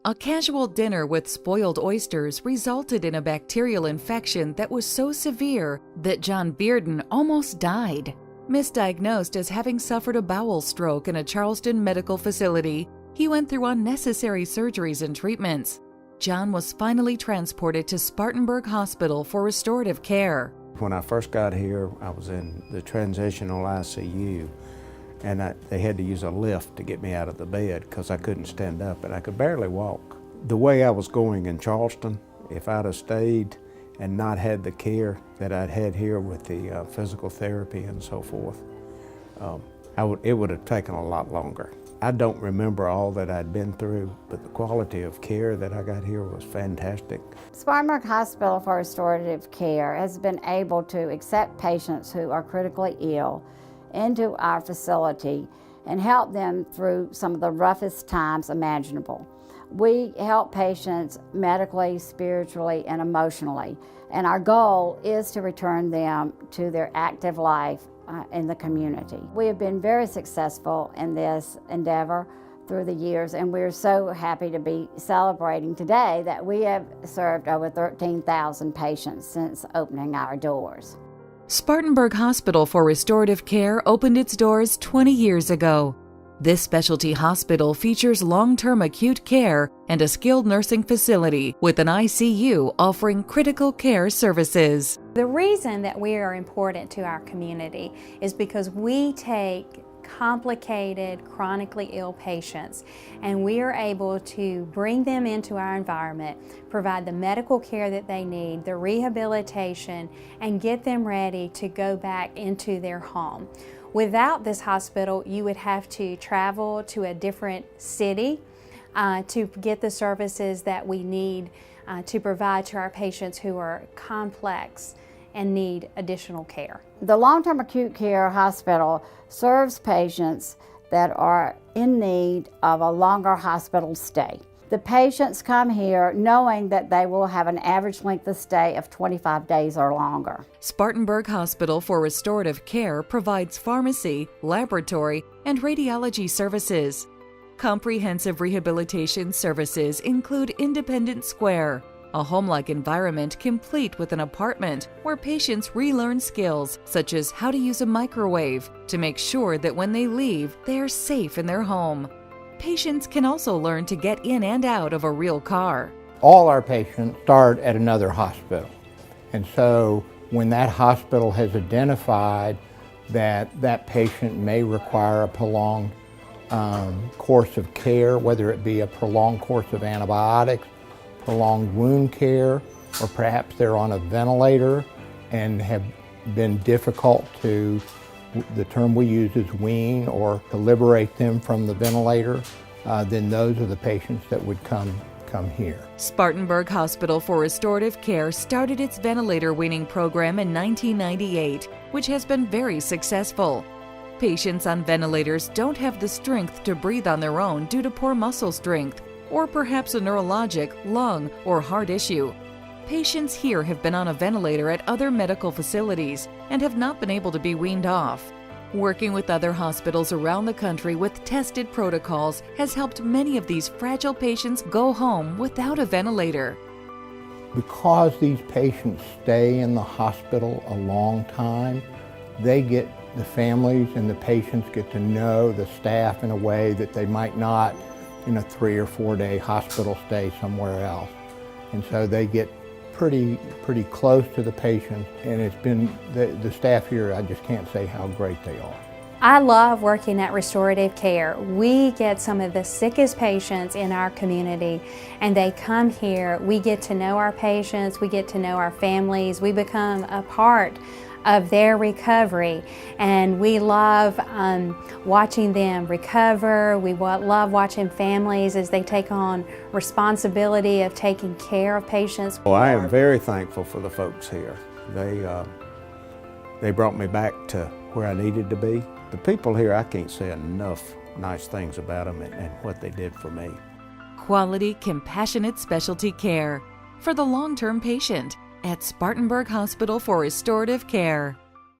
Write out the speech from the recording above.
A casual dinner with spoiled oysters resulted in a bacterial infection that was so severe that John Bearden almost died. Misdiagnosed as having suffered a bowel stroke in a Charleston medical facility, he went through unnecessary surgeries and treatments. John was finally transported to Spartanburg Hospital for restorative care. When I first got here, I was in the transitional ICU, and they had to use a lift to get me out of the bed because I couldn't stand up and I could barely walk. The way I was going in Charleston, if I'd have stayed and not had the care that I'd had here with the physical therapy and so forth, it would have taken a lot longer. I don't remember all that I'd been through, but the quality of care that I got here was fantastic. Spartanburg Hospital for Restorative Care has been able to accept patients who are critically ill into our facility and help them through some of the roughest times imaginable. We help patients medically, spiritually, and emotionally, and our goal is to return them to their active life in the community. We have been very successful in this endeavor through the years, and we're so happy to be celebrating today that we have served over 13,000 patients since opening our doors. Spartanburg Hospital for Restorative Care opened its doors 20 years ago. This specialty hospital features long-term acute care and a skilled nursing facility with an ICU offering critical care services. The reason that we are important to our community is because we take complicated, chronically ill patients, and we are able to bring them into our environment, provide the medical care that they need, the rehabilitation, and get them ready to go back into their home. Without this hospital, you would have to travel to a different city to get the services that we need to provide to our patients who are complex and need additional care. The long-term acute care hospital serves patients that are in need of a longer hospital stay. The patients come here knowing that they will have an average length of stay of 25 days or longer. Spartanburg Hospital for Restorative Care provides pharmacy, laboratory, and radiology services. Comprehensive rehabilitation services include Independent Square, a home-like environment complete with an apartment where patients relearn skills such as how to use a microwave to make sure that when they leave, they are safe in their home. Patients can also learn to get in and out of a real car. All our patients start at another hospital. And so when that hospital has identified that that patient may require a prolonged course of care, whether it be a prolonged course of antibiotics, prolonged wound care, or perhaps they're on a ventilator and have been difficult to, the term we use is wean, or to liberate them from the ventilator, then those are the patients that would come here. Spartanburg Hospital for Restorative Care started its ventilator weaning program in 1998, which has been very successful. Patients on ventilators don't have the strength to breathe on their own due to poor muscle strength, or perhaps a neurologic, lung, or heart issue. Patients here have been on a ventilator at other medical facilities and have not been able to be weaned off. Working with other hospitals around the country with tested protocols has helped many of these fragile patients go home without a ventilator. Because these patients stay in the hospital a long time, the families and the patients get to know the staff in a way that they might not in a 3 or 4 day hospital stay somewhere else. And so they get pretty close to the patients, and it's been, the staff here, I just can't say how great they are. I love working at Restorative Care. We get some of the sickest patients in our community, and they come here. We get to know our patients, we get to know our families, we become a part of their recovery, and we love watching them recover. We love watching families as they take on responsibility of taking care of patients. Well, I am very thankful for the folks here. They brought me back to where I needed to be. The people here, I can't say enough nice things about them and what they did for me. Quality, compassionate specialty care for the long-term patient at Spartanburg Hospital for Restorative Care.